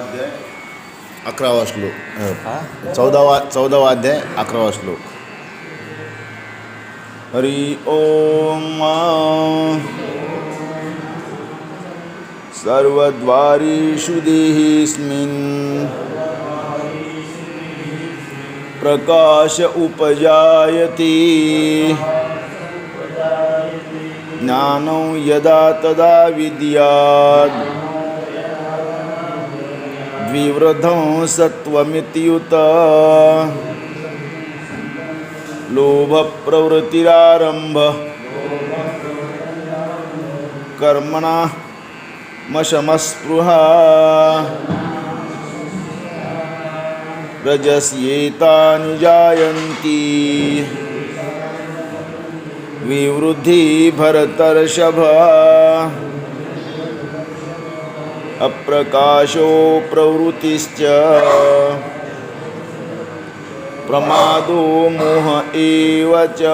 अध्याय 11वा श्लोक 14वा अध्याय 11वा श्लोक. हरि ओम. सर्वद्वारेषु देहेऽस्मिन् प्रकाश उपजायते ज्ञानं यदा तदा विद्यात् द्विवृद्धं सत्त्वमित्युत लोभप्रवृत्तिरारम्भः कर्मणः मशमस्पृहा रजस्येतानि जायन्ति विवृद्धि भरतर्षभ अप्रकाशो प्रवृत्तिश्च प्रमादो मोह एव च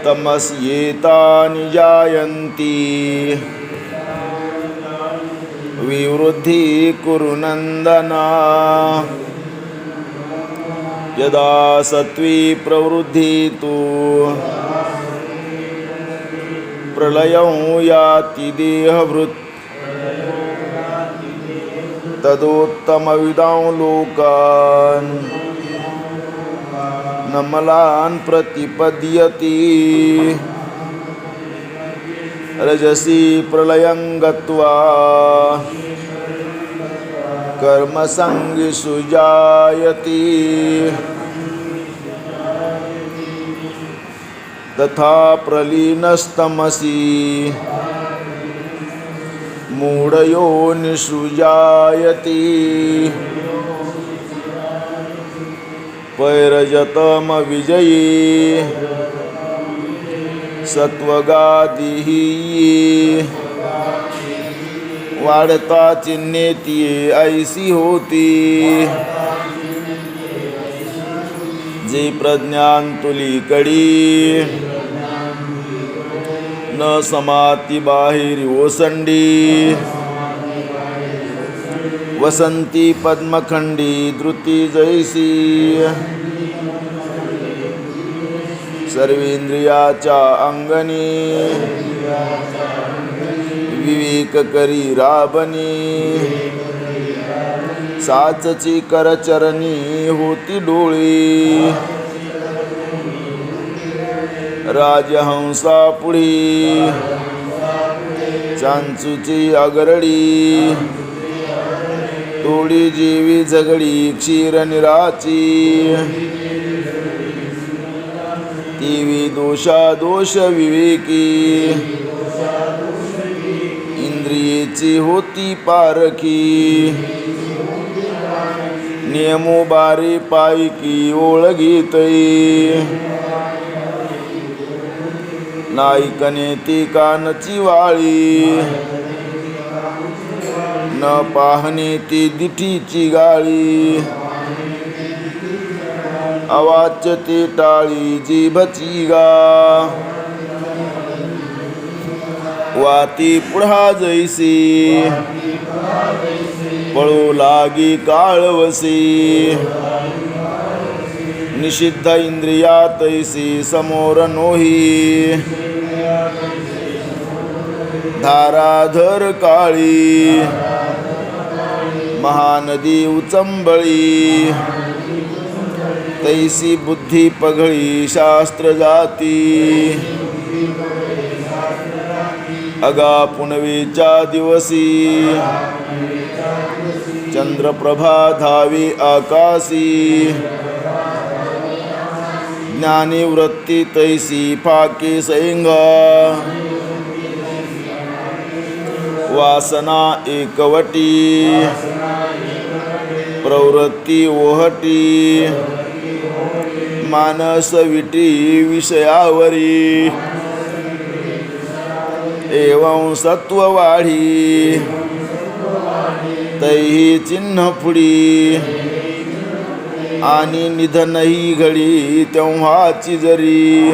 तमस्येतानि जायन्ति विवृद्धि कुरु नन्दन यदा सत्त्वे प्रवृद्धि तु प्रलयं याति देहभृत् तदोत्तमविदां लोकान् न मलान् प्रतिपद्यति रजसि प्रलयं गत्वा कर्मसङ्गिषु जायते तथा प्रलीनस्तमसि मूढयोनिषु जायते पैरजतमविजये सत्वगादिः वाढता चिन्हेती ऐसी होती जे प्रज्ञान तुली कडी न समाती बाहेर ओसंडी वसंती पद्मखंडी धृती जैसी सर्वेंद्रियाच्या अंगणी विवेक करी राबनी साचची करचरणी होती डोळी राजहंसा पुढी चांचूची आगरडी तोडी जीवी झगडी क्षीर निराची तीवी दोषा दोष विवेकी इंद्रियेची होती पारखी नियमो बारी पायकी ओळगीतई नाईकने ती कानची वाळी न पाहणे ती दिठीची गाळी अवाच्य ती टाळी जीभची गा वाती पुढा जैसी पळू लागी काळवसी निषिद्ध इंद्रिया तैसी समोर नोही धाराधर काळी महानदी उचंबळी तैसी बुद्धी पघळी शास्त्र जाती अगा पुनवेच्या दिवसी चंद्रप्रभा धावी आकाशी ज्ञानी वृत्ती तैसी फाके सैंग वासना एकवटी प्रवृत्ती ओहटी मानस विटी विषयावरी एवं सत्व वाढी तैही चिन्ह पुढी आणि निधनही घडी तेव्हाची जरी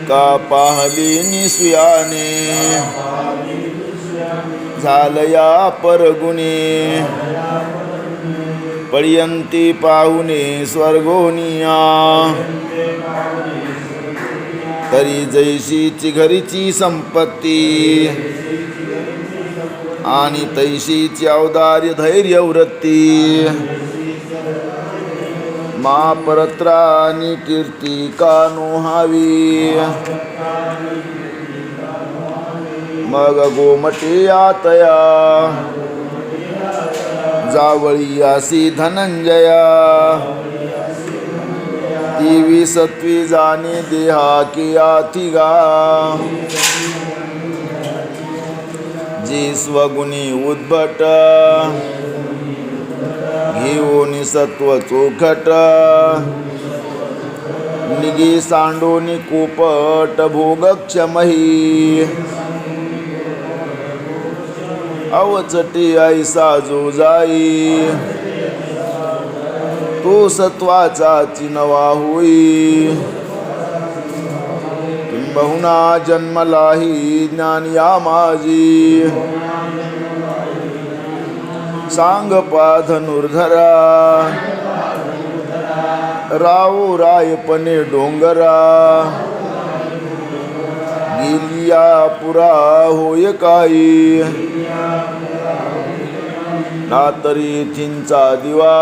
का पाहली निसुयाने झालया परगुणे पळयंती पाहुणे स्वर्गोनिया तरी जैशीची घरीची संपत्ती आणि तैशीची औदार्य धैर्य वृत्ती मा परत्रानी कीर्ती का नोहावी मग गोमटे आतया जावळी आसी धनंजया ती सत्वी जाणे देहा की आथिगा जी स्वगुणी उद्भट घेऊन सत्व चोखट निगी सांडोनी कुपट भोगक्षमही अवचटी ऐसा जो जाई तो सत्वाचा चिनवा होई किंबहुना जन्मलाही ज्ञान या माझी सांग पा धनुर्धरा रावो रायपणे डोंगरा गेलिया पुरा होय काही ना तरी थिंचा दिवा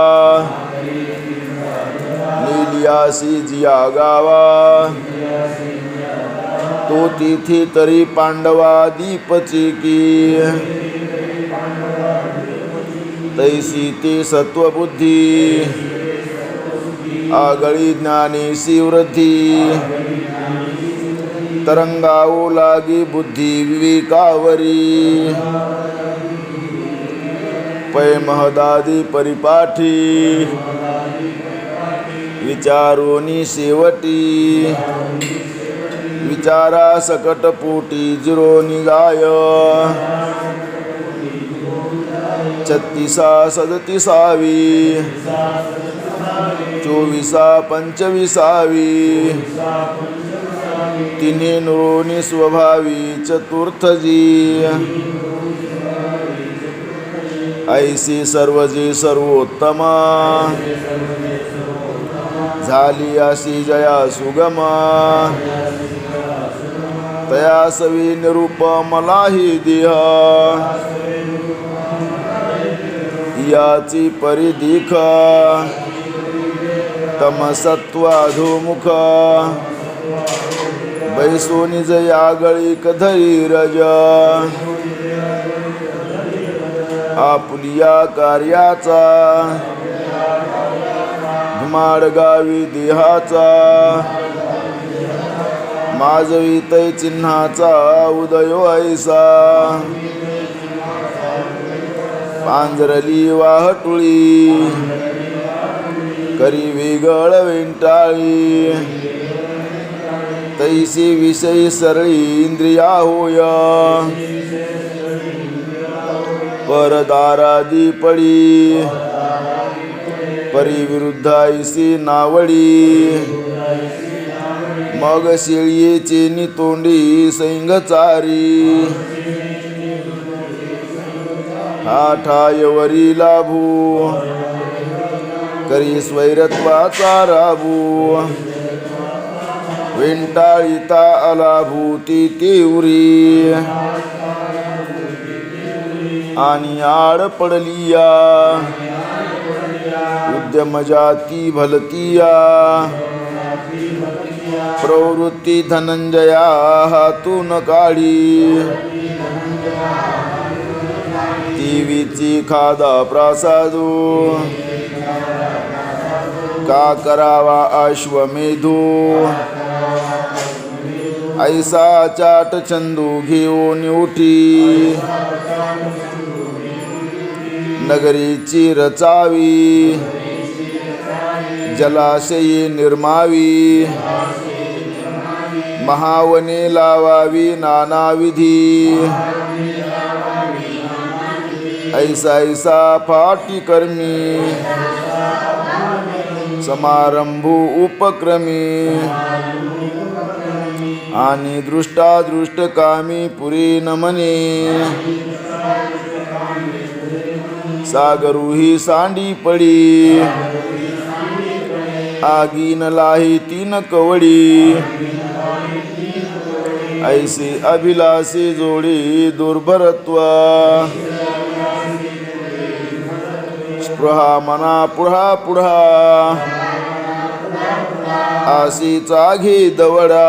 नीलियासी जिया गावा तो तिथे तरी पांडवा दीपची की तैसी ते सत्वबुद्धी आगळी ज्ञानेसी वृद्धी तरंगाओ लागी बुद्धी विवेकावरी पै महदादी परिपाठी विचारोनी शेवटी विचारा सकट पोटी जिरोनी गाय 36 37 24 25 तिन्ही नुरोनी स्वभावी चतुर्थ जी ऐसी सर्वजी सर्वोत्तमा झाली अशी जया सुगमा तया सवी निरूप मलाही देह याची परिदीख तमसत्वाधोमुख बैसोनी जया गळी कधरी रज आपुलिया कार्याचा धुमाड गावी देहाचा माजवी तै चिन्हाचा उदयो ऐसा पांजरली वाहटुळी करी वेगळ वेंटाळी तैसी विषयी सरळी इंद्रिया होय परदारादी पडी परिविरुद्ध ऐसी नावडी मग शेळीचे नितोंडी सैंगचारी हा ठायवरी लाभू करी स्वैरत्वाचा राबू वेंटाळिता अलाभूती तीव्री आणि आड पडलिया उद्यम जाती भलतिया प्रवृत्ती धनंजया हातून काढी देवीची खादा प्रासादू का करावा अश्वमेधू ऐसा चाट चंदू घेऊन उठी नगरीची रचावी जलाशयी निर्मावी महावने लावावी नानाविधी ऐसा ऐसा फाटी कर्मी समारंभू उपक्रमी आणि दृष्टादृष्ट कामी पुरी नमने सागरुही सांडी पडी आगीन लाही तीन कवडी ऐसे अभिलाषी जोडी दुर्भरत्व स्पृहा मना पुढा पुढा आसीचा घे दवडा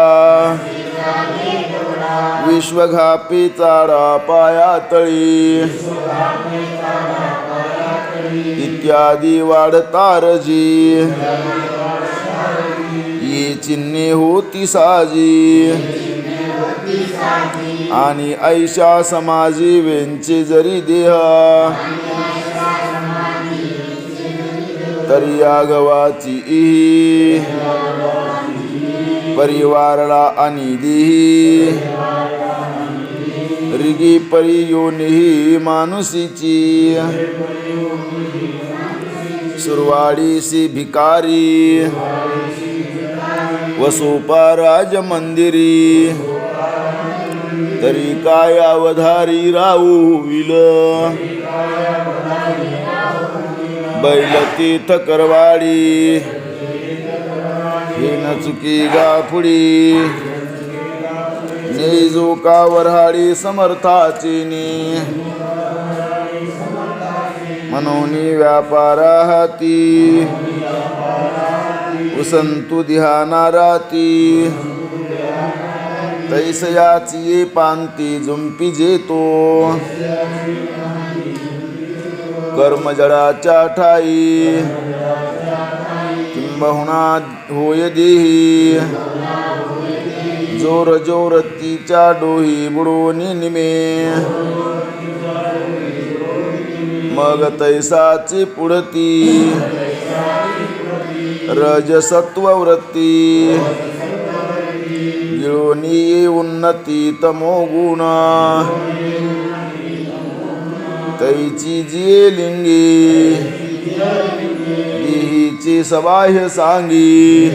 विश्वघापी चाडा पाया तळी इत्यादी वाढता रजी ये चिन्हे होती साजी आणि ऐशा समाजी वेंचे जरी देह तरी या गवाची इही परिवारला आणि देही रिगी परी योनिही मानुसीची सुरवाडीसी भिकारी वसोपा राज मंदिरी तरी काय अवधारी राहू विल बैल तीर्थ करवाडी हे न चुकी गाफुडी नेजो का वऱ्हाडी समर्थाची मनोनी व्यापारा हाती उसंतु ध्याना राती तैसयाची पांती जुंपी जेतो कर्मजडाच्या ठाई किंबहुना होय देही जोर जोरतीच्या डोही बुडोनी निमे मग तैसाची पुढती रजसत्व वृत्ती गिळोनी उन्नती तमो गुण तैची जिये लिंगी देहीची सबाह्य सांगी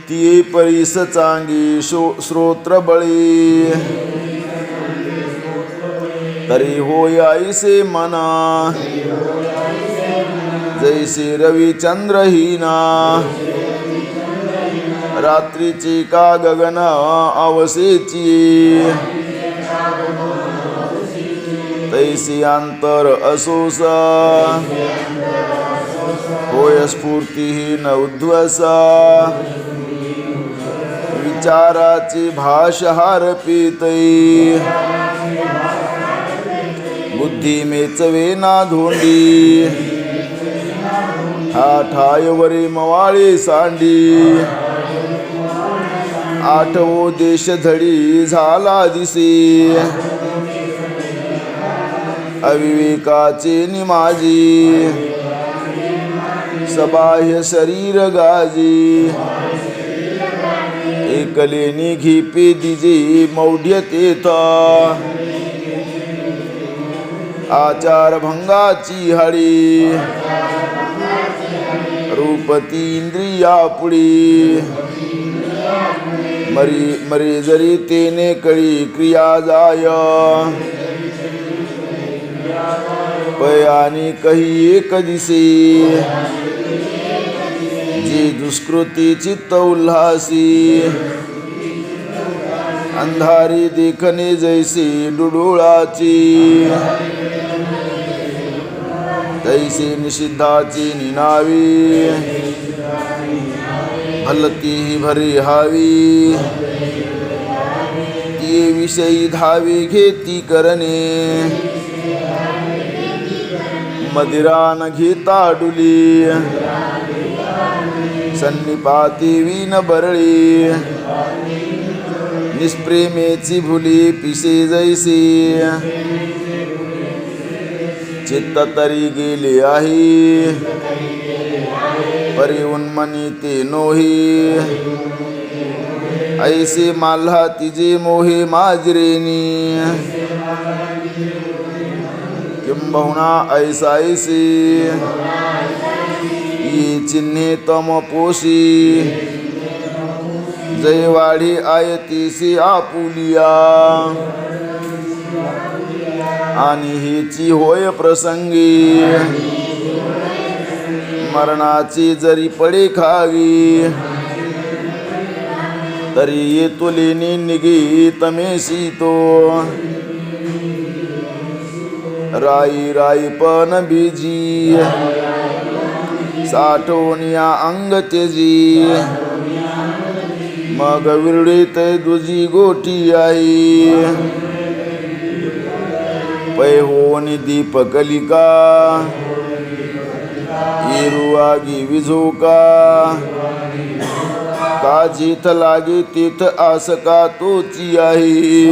ती परीस चांगी श्रोत्र बळी तरी होय ऐसे मना जैसे रवी चंद्रहीना रात्रीची का गगन अवसेची तैसी अंतर असोस होय स्फूर्तीहीन उद्ध्वस विचाराची भाष हारपीतई बुद्धी मेचवे ना धोंडी हा ठायवरी मवाळी सांडी आठवो देश धडी झाला दिसे अविवेकाचे निमाजी सबाह्य शरीर गाजी एकलेनी घिपे दिजे मौढ्यतेथ आचार भंगाची हळी रूपती इंद्रिया पुढी मरी जरी तेने कळी क्रिया जाय पयानी कही एक दिसे जी दुष्कृती चित्त उल्हासी अंधारी देखणे जैसे डुडुळाची तैसे निषिद्धाची निनावी भलती भरी हावी ती विषयी धावी घेती करणे मदिरा न घेता डुली सन्निपाती वीन बरळी निष्प्रेमेची भुली पिसे जैसी चित्त तरी गेले आहे परी उन्मनी ते नोही ऐसे माल्हा तिजे मोहे माजरेनी किंबहुना ऐसा ऐसे ये चिन्हे तम पोषी जयवाढी आयतीसी आपुलिया आणि हेची होय प्रसंगी मरणाची जरी पडे खावी तरी येतुलिनी निघी तमेसी तो राई राई पण बीजी साठवून या अंग तेजी मग विरडीत दुजी गोठी आई पै होनी दीपकलिका इरुआगी विझोका का जिथ लागे तिथ आस का तोची आहे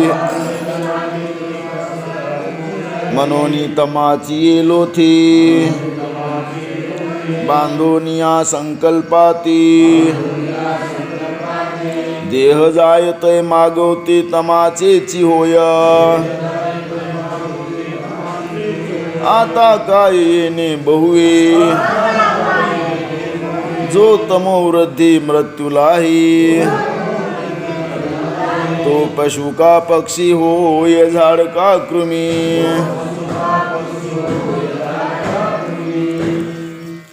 मनोनी तमाची येलोथी बांधोनिया संकल्पाती देह जायतय मागवते तमाचेची होय आता काय येणे बहुवे जो तमोवृद्धी मृत्यूलाही तो पशु का पक्षी होय झाड का कृमी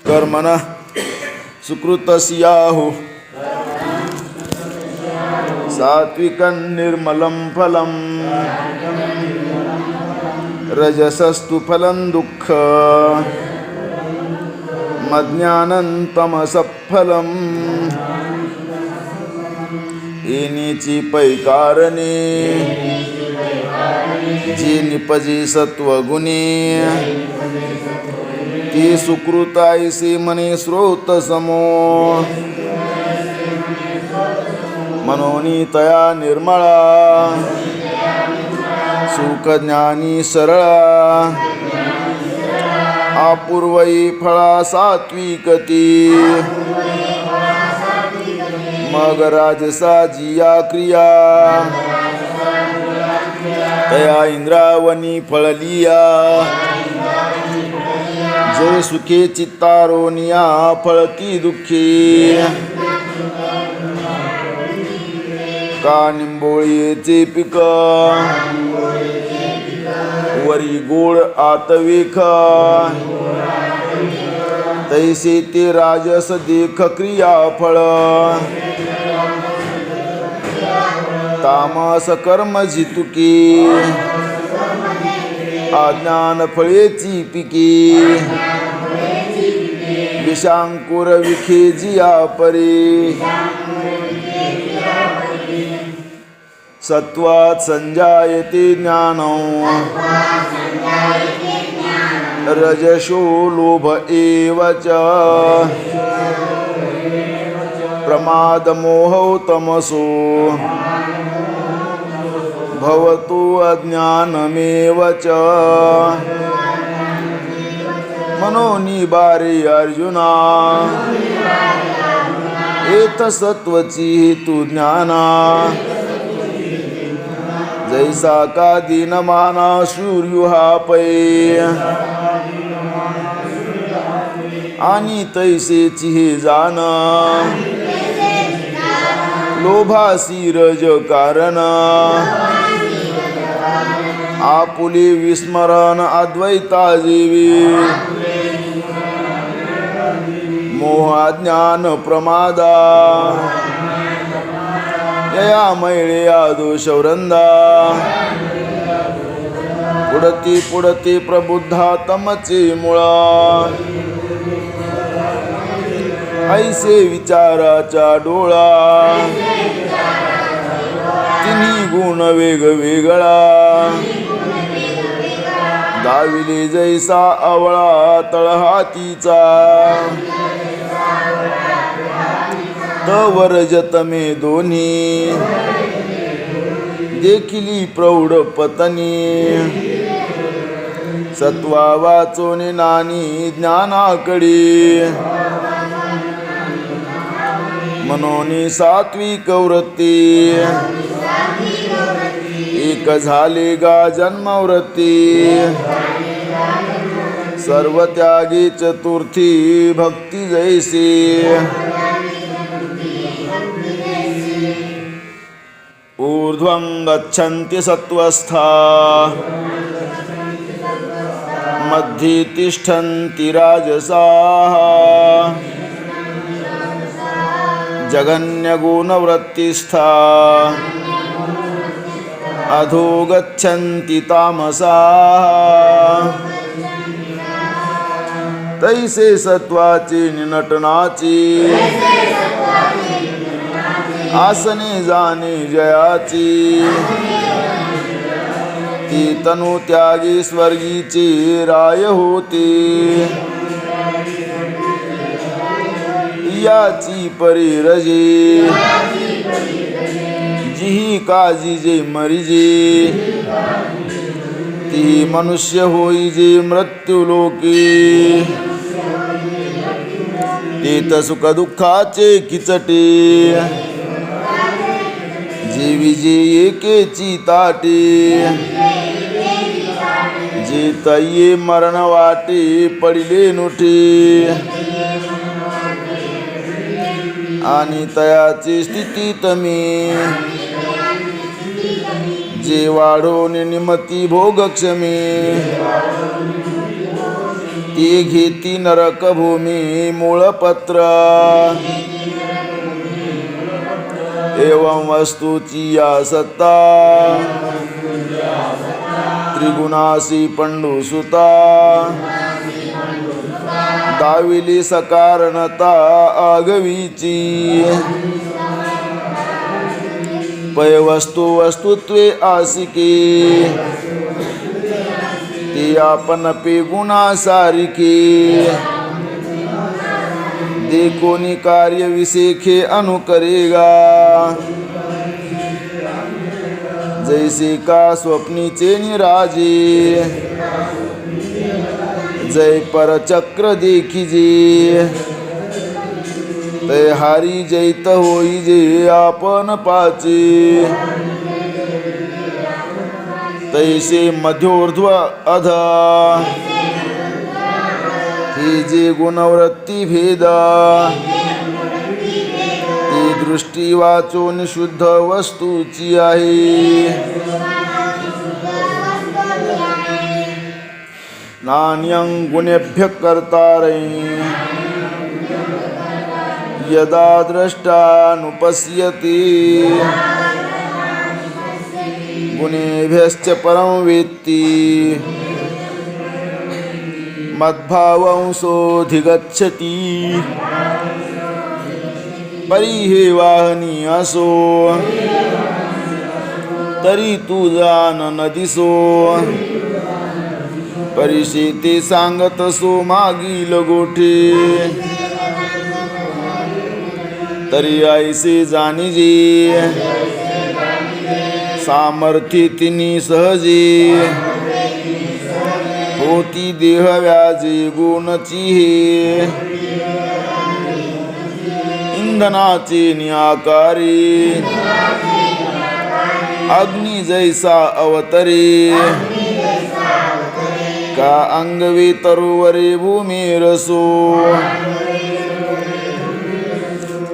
कर्मणः सुकृतस्याहु सात्विकं निर्मलं फलं रजसस्तु फलं दुःख मज्ञानं तमसः फलं येनीची पैकारणे जी निपजी सत्वगुणे ती सुकृतायसी मने स्रोत समो मनोनी तया निर्मळा सुख ज्ञानी सरळा अपूर्वई फळा सात्विकती मग राजसा जिया क्रिया तया इंद्रावनी फळलिया जे सुखे चित्तारोनिया फळती दुःखी का निंबोळीचे पिक वरी गोड आतवेख तैसे ते राजस देख क्रिया फळ तामस कर्म जितुकी अज्ञान फळेची पिकी विषांकुर विखे जिया परे सत्वात् संजायते ज्ञानं रजसो लोभ एव च प्रमाद मोहौ तमसो भवतु अज्ञानमेव च मनोनी बारे अर्जुना एत सत्वची हेतु ज्ञाना जैसा का दीनमाना सूर्युहा पै आणि तैसेची हे जाण लोभासी रज कारण आपुले विस्मरण अद्वैता जीवी मोह ज्ञान प्रमादा यया मैळया दोषवृंदा पुढती पुढती प्रबुद्धा तमचे मुळा ऐसे विचाराचा डोळा तिन्ही गुण वेगवेगळा दाविले जैसा आवळा तळहातीचा तवर जतमे दोन्ही देखिली प्रौढ पतनी सत्वा वाचोने नानी ज्ञानाकडे मनोनी सात्विक वृत्ती एक झाले गा जन्मवृत्ती सर्व त्यागी चतुर्थी भक्ती जैसी ऊर्ध्वं गच्छन्ति सत्वस्था मध्ये तिष्ठन्ति राजसाः जघन्यगुणवृत्तिस्था अधो गच्छन्ति तामसाः तैसे सत्वाची नटनाची आसने जाणे जयाची ती तनु त्यागी स्वर्गीची राय होती याची परिरजे जिही काजी जे मरिजे ती मनुष्य होई जे मृत्यू लोकी तेत सुख दुःखाचे किचटे जीवी जे एकेची ताटे जे तये मरण वाटे पडिले नुठे आणि तयाची स्थिती तमी जे वाढोने निमती भोगक्षमी ती घेती नरक भूमी मूळपत्र एवं वस्तूची या सत्ता त्रिगुणासी पंडुसुता दाविली सकारणता आगवीची पय वस्तू वस्तुत्वे आसिके ती आपण पे गुणा सारिके देखोनी कार्य विसेखे अनुकरेगा जैसे का स्वप्नीचे निराजे जय परचक्र देखिजे तय हारी जैत होई जे आपण पाचे तैसे मध्योर्ध्व अध हे जे गुणवृत्ती भेद ती दृष्टी वाचून शुद्ध वस्तूची आहे नान्यं गुणेभ्यः कर्तारै यदा द्रष्टानुपश्यति गुणेभ्यश्च परं वेत्ति मद्भावंसोऽधिगच्छति परिहेवाहनी असो तरी तू जान न दिसो परिषेते सांगत सो मागील गोठे तरी ऐसे जाणीजे सामर्थ्य तिनी सहजे होती देह व्याजे गुणची हे इंधनाचे नियाकारी अग्नि जैसा अवतरे का अंगवे तरुवरे भूमिरसो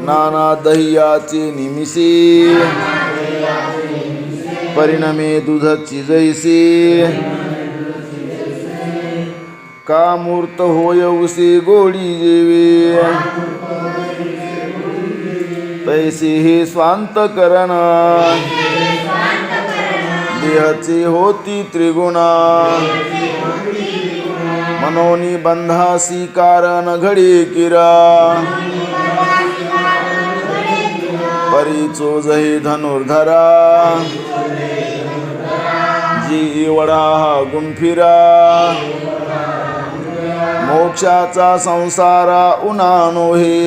नाना दह्याचे निमिषे परिणमे दुधाची जैसे का मूर्त होय उसे गोडी जेवे तैसे हे स्वांत करण देहाचे होती त्रिगुणा मनोनी बंधासी कारण घडे किरा परीचो जही धनुर्धरा जी वडा गुंफिरा मोक्षाचा संसारा उनानो हे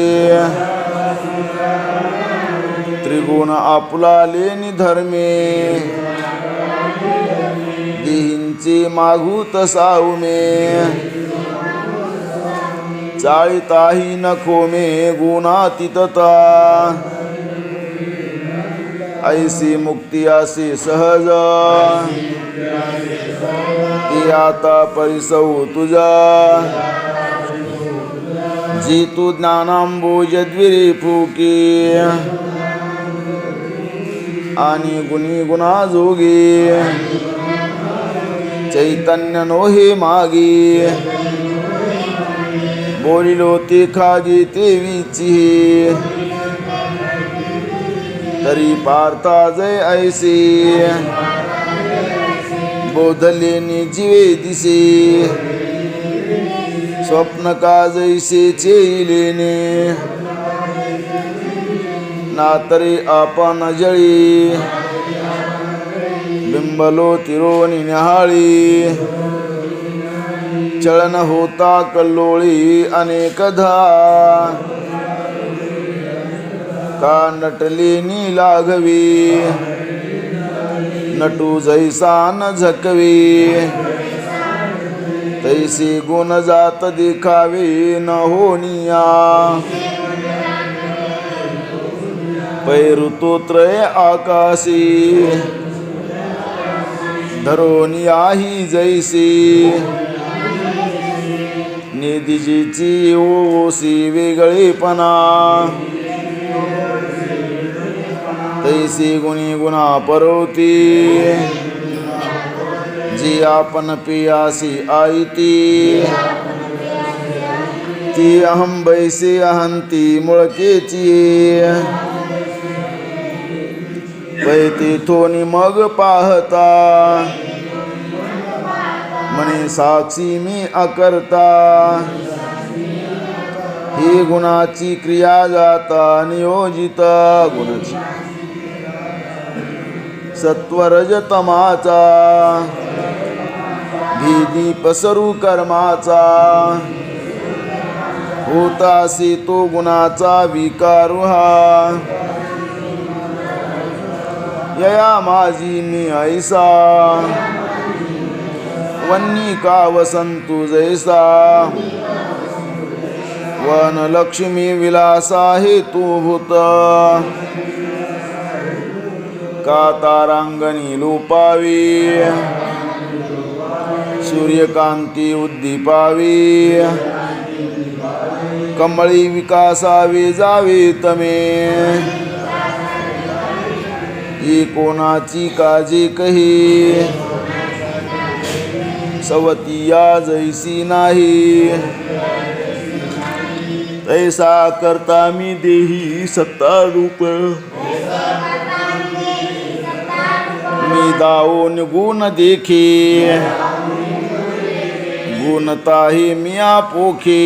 त्रिगुण आपुला लेनी धर्मे देहींचे मागूत साऊमे चाळीताही नखोमे गुणातीतता ऐसी मुक्ती असे सहज ती आता परिसौ तुझा जी तू ज्ञानांबोजद्विरे फुके आणि गुणी गुणा जोगे चैतन्य नोहे मागे बोलिलो ते खागे ते विची तरी पार्था जय ऐसे बोधले जीवे दिसे स्वप्न का जैसे चेलेने नातरे आपण जळी बिंबलो तिरोनी न्याहाळी चलन होता कल्लोळी अनेकधा का नटलेनी लाघवी नटू जैसा न झकवी तैसे गुण जात दिखावे न होनिया पैऋतोत्रय आकाशी धरोनियाही जैसी निधीची ओसी वेगळेपणा तैसी गुणी गुणा परोती जी आपण पियासी आयती ती अहम बैसे अहंती मुळकेची पैती थोनी मग पाहता म्हणे साक्षी मी अकर्ता ही गुणाची क्रिया जाता नियोजित गुणाची सत्वरजतमाचा भीदी पसरू कर्माचा होतासी तो गुणाचा विकारू हा यया माझी मी ऐसा वन्नी का वसंतु जैसा वन लक्ष्मी विलासा हेतू भूत का तारांगणी लुपावी सूर्यकांती उद्दीपावी कमळी विकासावे जावे तमे ही कोणाची काजी कही सवतिया जैसी नाही तैसा करता मी देही सत्ता रूप मी दाऊन गुण देखी गुणताही मिया पोखे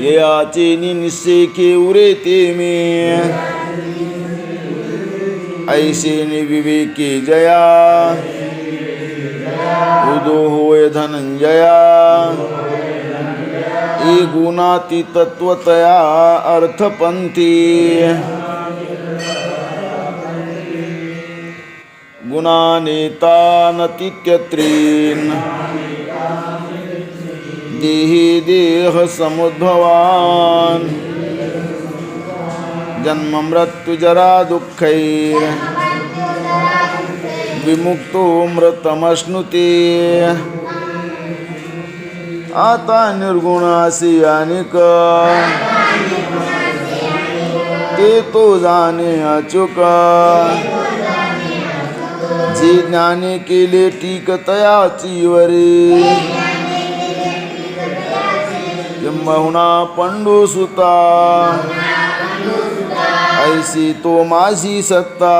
याचे निश्चय के उरे ते मे ऐसे विवेकी जया उदो होय धनंजया ई गुणाती तत्वतया अर्थपंथी गुणानेता नतित्यत्रीन देहि देह समुद्भवान जन्म मृत्यु जरा दुःखैर विमुक्तो मृतमश्नुते आता निर्गुणासी अनेक ते तो जाणे अचूक जे ज्ञाने केले टीक तयाची वरी किंबहुना पंडू सुता ऐसी तो माझी सत्ता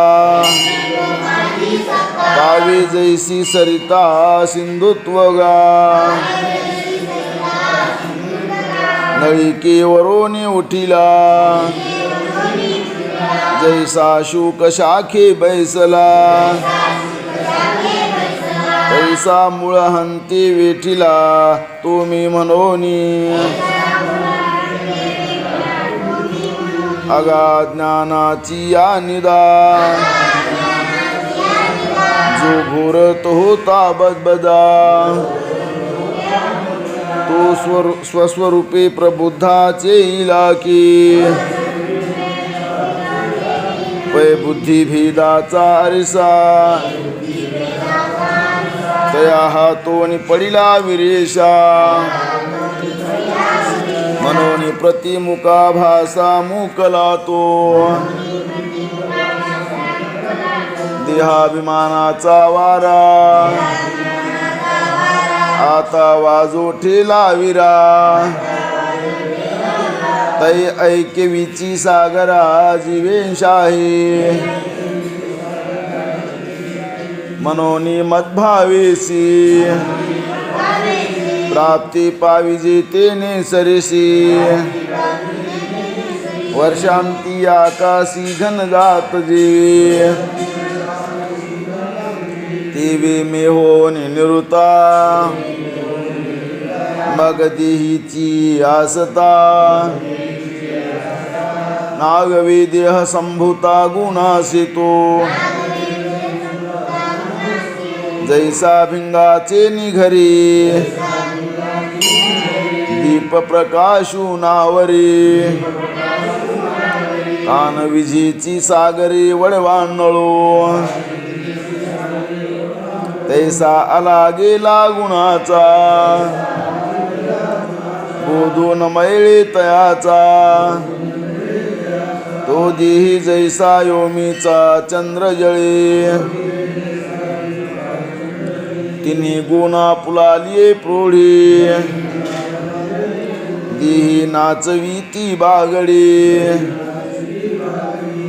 पावे जैसी सरिता सिंधुत्वगा नळिकेवरोने उठिला जैसा शुक शाखे बैसला तैसा मूळ हंती वेठिला तो मी मनोनी अज्ञानाची या निदा जो घोरत होता बदबदा तो स्वस्वरूपे प्रबुद्धाचे इलाकी पै बुद्धी भेदाचा आरसा तया हातोनी पडिला विरेशा मनोनी प्रतिमुखा भासा मुकला तो देहाभिमानाचा वारा आता वाजो ठेला विरा तै ऐक्यविची सागरा जीवेशाही मनोनी मद्भावेसी प्राप्ती पाविजे तेने सरिसी वर्षांती आकाशी घन जात जीवे तेवे मे होनी निरुता मग देहीची आसता नागवे देह संभूता गुणासितो जैसा भिंगाचे निघरी दीप प्रकाशू नावरी कान विजेची सागरी वळवांनळो तैसा आला गेला गुणाचा बोधून मैळे तयाचा तो देही जैसा योमीचा चंद्र जळे तिन्ही गुणा पुलालिये प्रौढी देही नाचवी ती बागडी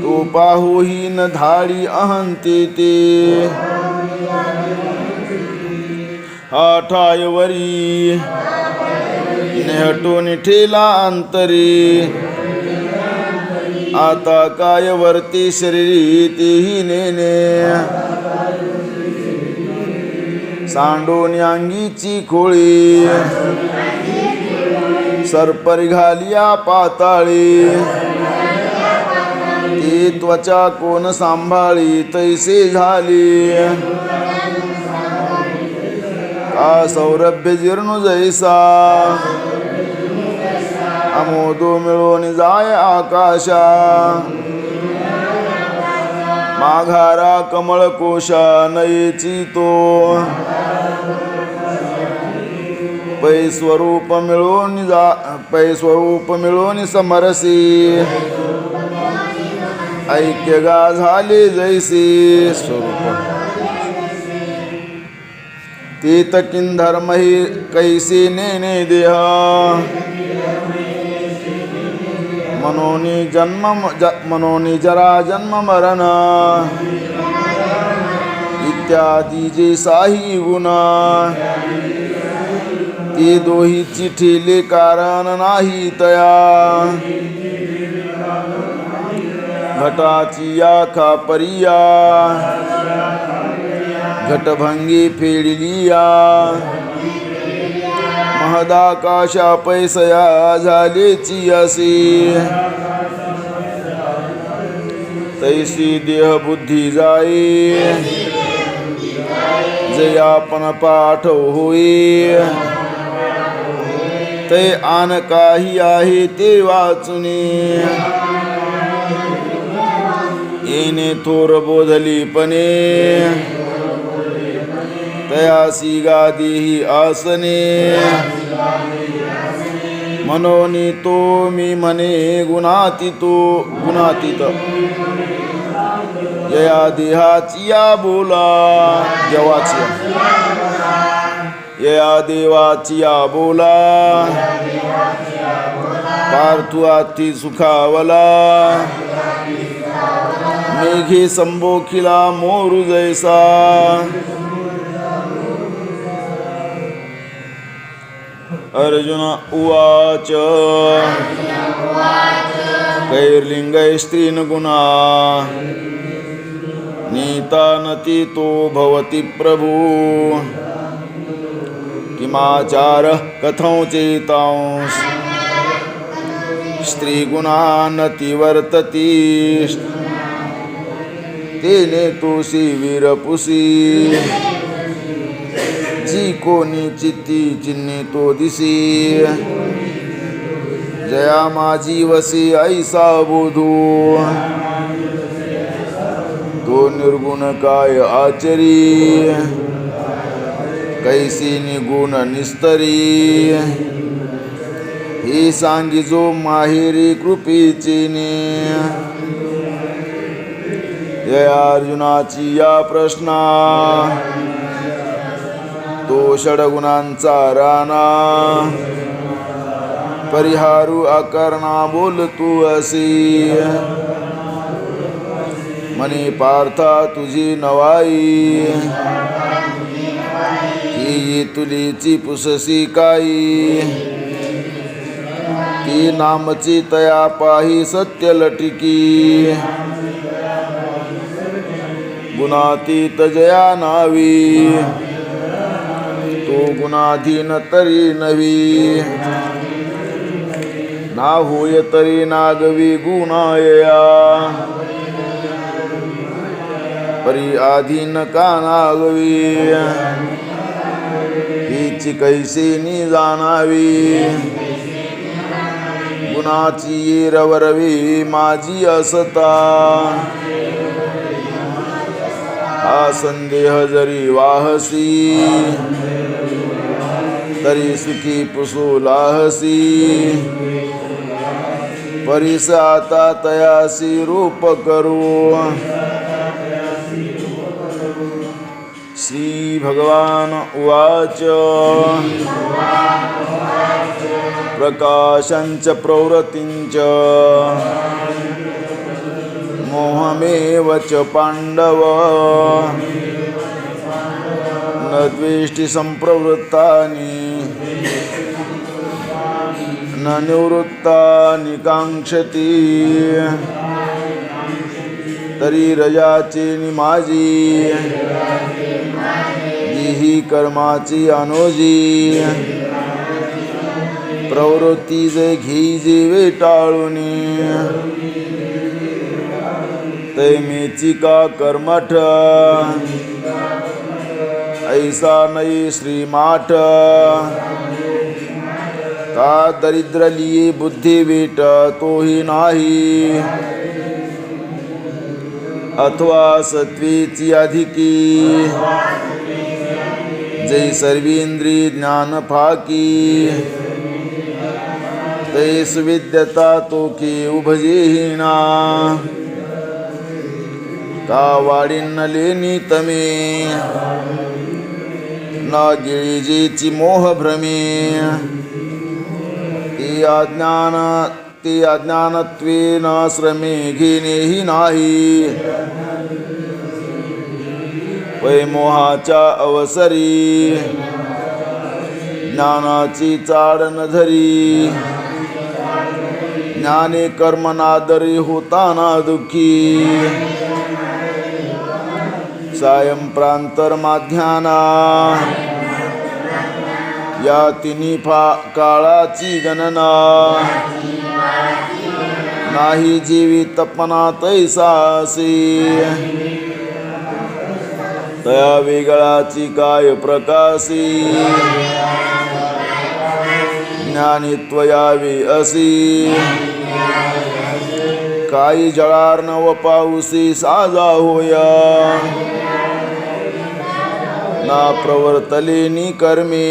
तो पाहोहीन धाडी अहंते ते आठायवरी नेहटून ठेला अंतरी आता काय वरती शरीरी तेही नेने सांडोनी अंगीची खोळी सरपरी घालिया पाताळी ती त्वचा कोण सांभाळी तैसे झाली का सौरभ्य जीर्ण जैसा अमोदो मिळून जाय आकाशा माघारा कमळ कोशा नयेची तो पै स्वरूप मिळून समरसी ऐक्य गा झाले जैसे स्वरूप तीत किंधर्म ही कैसे नेने देह मनोनी जरा जन्म मरण इत्यादी जे साही गुणा ते दोही चिठीले कारण नाही तया घटाची आखा परिया घटभंगी फेडलिया महदाकाशा पैसया झालेची असे तैसी देह बुद्धी जाई जयापन पाठ होई ते आन काही आहे ते वाचुनी येणे थोर बोधलीपणे तयासी गादीही आसने मनोनी तो मी मने गुणातीत यया देहाची या बोला देवाची यया देवाची या बोला पार्थू आती सुखावला मेघे संबोखिला मोरू जैसा अर्जुन उवाच कैर्लिंगै स्त्रीन गुणा नीतानति तो भवति प्रभु किमाचारः कथं चेतांस स्त्रीगुणानति वर्तति तेने तोषी वीरपुसी जी कोणी चित्ती चिन्नी तो दिसी जया माझी वसी ऐसा बोधू तो निर्गुण काय आचरी कैसी निगुण निस्तरी ही सांगिजो माहेरी कृपेचीने या अर्जुनाची या प्रश्ना तो षडगुणांचा राणा परिहारू अकर्णा बोल तू असी मनी पार्था तुझी नवाई ही तुलीची पुससी काई ती नामची तया पाही सत्य लटिकी गुणातीत जया नावी तो गुणाधीन तरी नवी ना होय तरी नागवी गुणायया परी आधीन का नागवी हिची कैसी नि जाणावी गुणाची ये रवरवी माझी असता हा संदेह जरी वाहसी तरी सुखी पुसुलाहसी परिस आता तयासी रूप करू श्री भगवान उवाच प्रकाशंच प्रवृत्तिंच मोहमेव च पांडव न द्वेष्टि संप्रवृत्तानि न निवृत्तानि कांक्षति तरी रजाची निमाजी ही कर्माची अनुजी प्रवृत्ती जे घी जीवे टाळूनी तैमेची का कर्मठ ऐसा नाही श्रीमाठ का दरिद्र लिये बुद्धी वेट तोही नाही अथवा सत्वेची अधिकी जै सर्वेंद्री ज्ञान फाकी तैस विद्यता तो की उभजेहीना का वाढीन लेनी तमे न गिळीजेची मोह भ्रमे ते अज्ञानत्वेन श्रमे घेणेही नाही वैमोहाच्या अवसरी ज्ञानाची चाड न धरी ज्ञाने कर्मनादरी होताना दुःखी सायं प्रांतर माध्याना या तिन्ही काळाची गणना नाही जीवी तपना तैसासी तया वेगळाची काय प्रकाशी ज्ञानित्वयावी असी काही जळार्णव पाऊसी साजा होया ना प्रवर्तलेनी कर्मे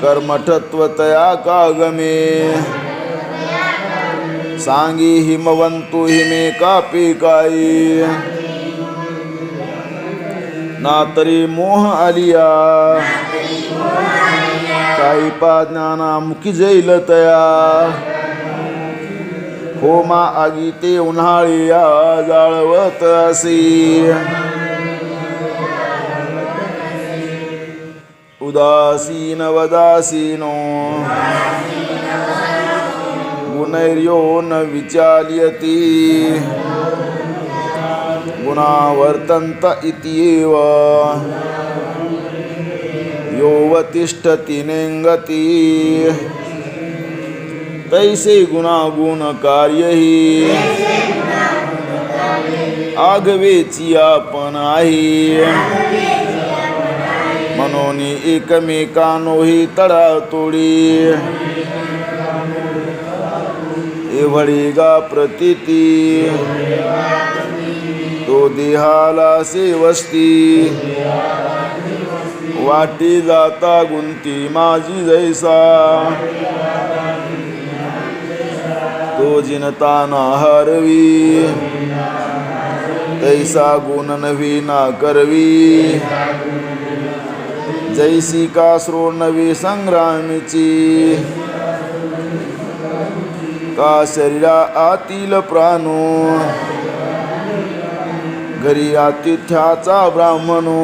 कर्मठत्वतया का गमे सांगी हिमवंतु हिमे कापी काई ना तरी मोह आलिया काही पा ज्ञाना मुखी जैल तया होमा आगी ते उन्हाळ्या जाळवत असी उदासीन वदासीनो गुणैर्यो न विचाल्यति गुणा वर्तन्त इत्येव योवतिष्ठति नेंगति तैसे गुणागुण कार्यही आगवेची आपण आहे मनोनी एकमेकांनोही तडातोडी एवढी गा प्रतीती तो देहाला सेवस्ती वाटी जाता गुंती माझी जैसा तो जिनताना हरवी तैसा गुण नवी ना करवी जैसी कासरो नवी संग्रामीची का शरीरा आतील प्राणो घरी आतिथ्याचा ब्राह्मणो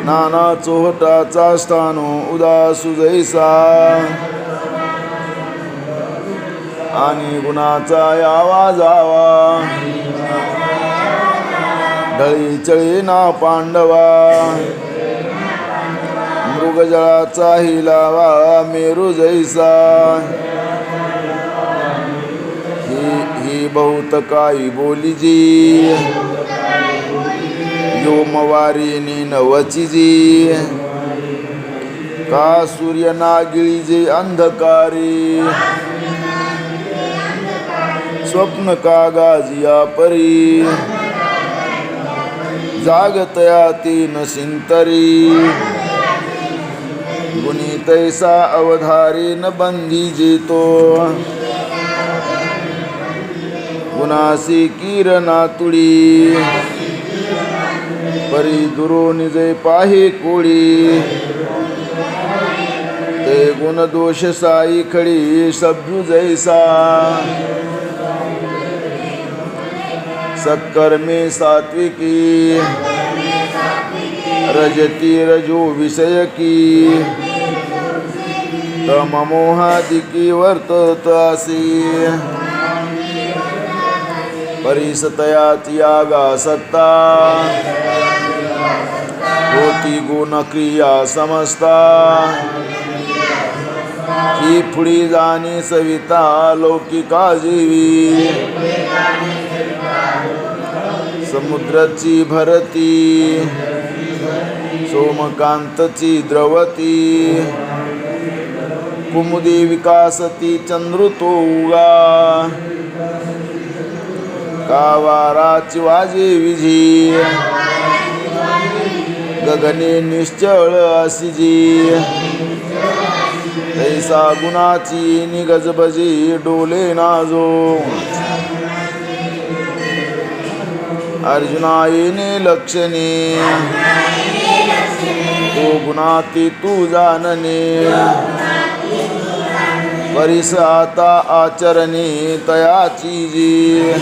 नाना चोहटाचा स्थानो उदासू जैसा आणि गुणाचा यावा जावा ढळी चळी ना पांडवा मृगजळाचा हिलावा मेरू जैसा ही बहुत काही बोलीजी योमवारी नवचिजी का सूर्य नागिळी जे अंधकारी स्वप्न का गाजिया परी जागतया तीन सिंतरी गुणी तैसा अवधारी न बंधी जेतो गुणासी किरणा तुळी परी दुरो निजे पाहे कोळी ते गुण दोष साई खडी सभ्यू जैसा सत्कर्मे सात्विकी रजती रजो विषयकी तममोहादिकी वर्तत असी परिसतयात यागा सत्ता होती गुण क्रिया समजता ही पुढी जाणी सविता लौकिका जीवी समुद्राची भरती सोमकांतची द्रवती कुमुदी विकासती चंद्रुतो उगा कावाराची वाजे विजी गगने निश्चळ असिजी तैसा गुणाची निगजबजी डोले नाजो अर्जुना येणे लक्षणे तो गुणाती तू जानने परिस आता आचरणे तयाची जी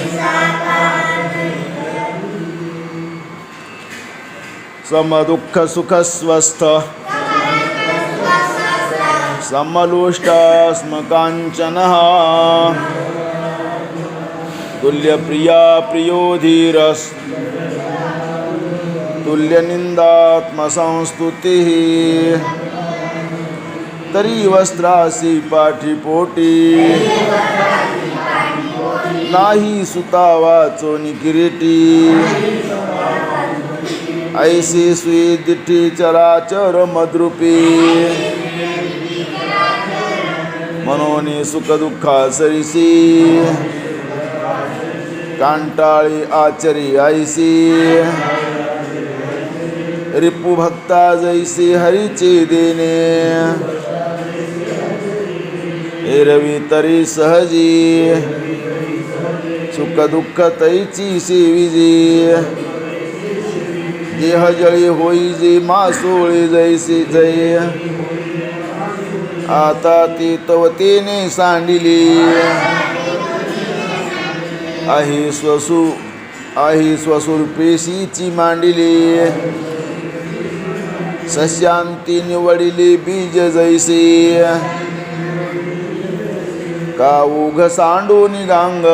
समदुःख सुख स्वस्थ समलोष्टास्म कांचनः तुल्य प्रिया प्रियो धीरस् तुल्य निंदात्म संस्तुतिः तरी वस्त्रासी पाठीपोटी नाही सुता वाचोनी किरीटी ऐसी स्वी दिठी चराचर मद्रुपी मनोनी सुख दुःखा सरिसी कांटाळी आचरी ऐसी रिपू भक्ता जैसी हरीचे देणे एरवी तरी सहजी सुख दुःख तैची सेविजी देह जळी होई जी मासोळी जैसी जय आता ती तवतेने सांडिली आहे स्वस्वरूपेशीची मांडिली सशांती निवडिली बीज जैसी का उघ सांडूनी गांग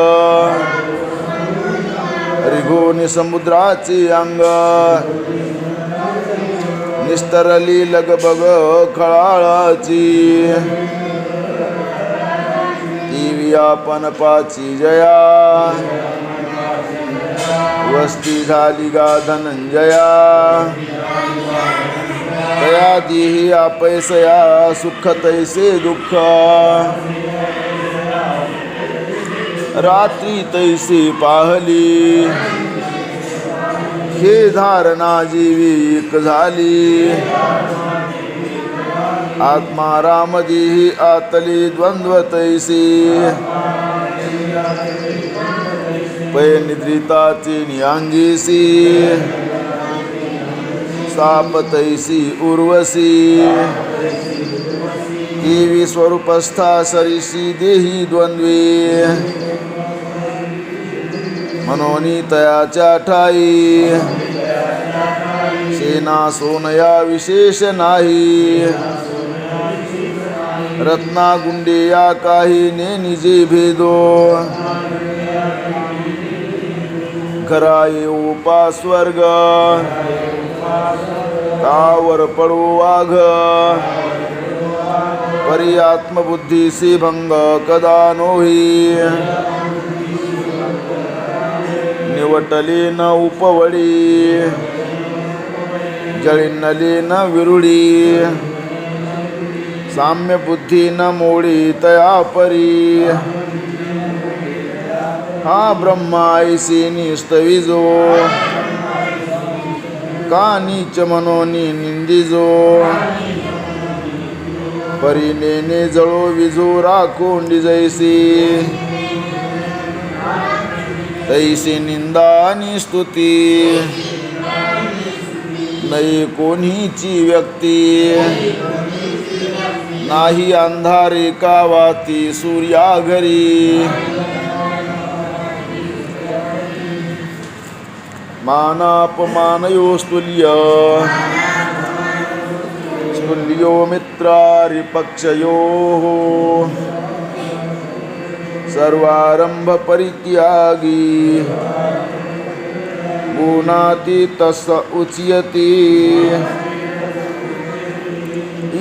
रिघोनी समुद्राची अंग निस्तरली लगबग खळाळाची ती व्यापनपाची जया वस्ती झाली गा धनंजया तया देही अपैसया सुख तैसे दुःख रात्री तैसे पाहली हे धारणा जीवी एक झाली आत्मा राम देही आतली द्वंद्व तैसी पै निद्रिताची नियांगीसी सापतैसी उर्वशी ही स्वरूपस्था सरिसी देही द्वंद्वे मनोनी तयाच्या ठाई सेना सोनया विशेष नाही रत्ना गुंडे या काही ने निजे भेदो खरा येऊपा स्वर्ग तावर पडो वाघ परी आत्मबुद्धीसी भंग कदा नोही निवटले न उपवडी जळिनले न विरुडी साम्य बुद्धी न मोडी तया परी हा ब्रह्मा ऐसी निस्तविजो का नीच मनोनी निंदिजो परिनेने जळो विजो राखोंडी जैसी तैसी निंदा आणि स्तुती नाही कोणीची व्यक्ती नाही अंधारे का वाती सूर्या घरी मानापमानयो स्तुल्य स्तुल्यो मित्रारिपक्षयो सर्वारंभ परित्यागी गुणातीतस उच्यते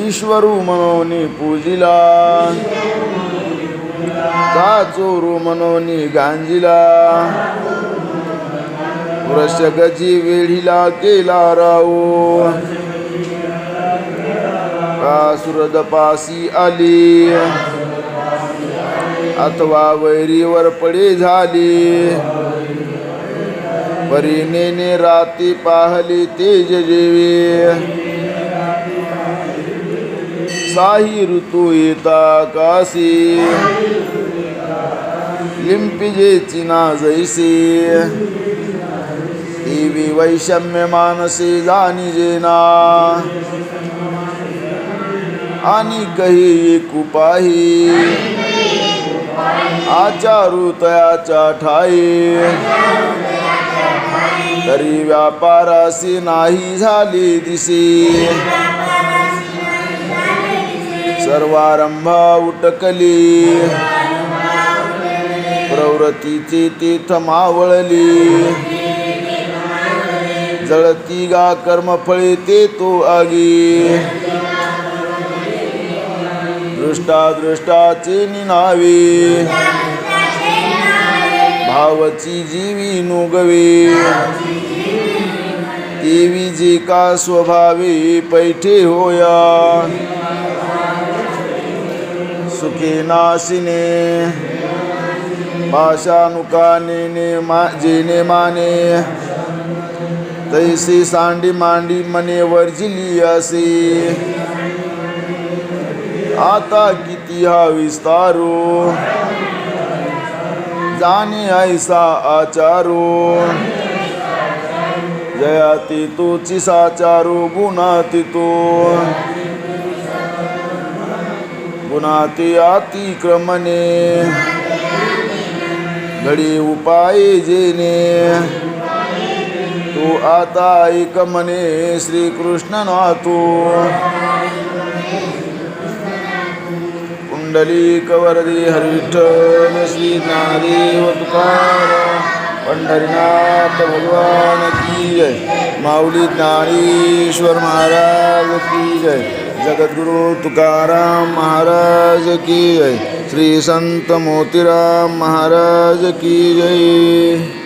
ईश्वरू मनोनी पूजिला का चोरू मनोनी गांजिला वृषगजी वेढीला केला राऊ कासुरदपासी आली अथवा वैरीवर पडे झाली परिनेने राती पाहली तेज जेवे साही ऋतू येता काशी लिंपिजेची ना जैसी देवी वैषम्य मानसे जाणिजेना आणि कही कुपाही आचारू तयाच्या ठाई तरी व्यापारासी नाही झाली दिसी सर्वारंभ उटकली प्रवृत्तीची तीर्थ मावळली जळती गा कर्मफळे ते तो आगी दृष्टाची निनावी भावची जीवी नुगवे देवी जी का स्वभावे पैठे होया सुखे नाशिने भाषानुकाने जेने माने तैसी सांडी मांडी मने वर्जिली असे आता किती हा विस्तारो जाने ऐसा आचारो जयाती तोची साचारो गुणाती तो गुणाती अतिक्रमणे घडी उपाय जेने तो आता ऐक मने श्रीकृष्ण नातो कुंडलिक वरदे हरिविठ्ठल श्री ज्ञानदेव तुकाराम पंढरीनाथ भगवान की जय माऊली ज्ञानेश्वर महाराज की जय जगद्गुरु तुकाराम महाराज की जय श्री संत मोतीराम महाराज की जय।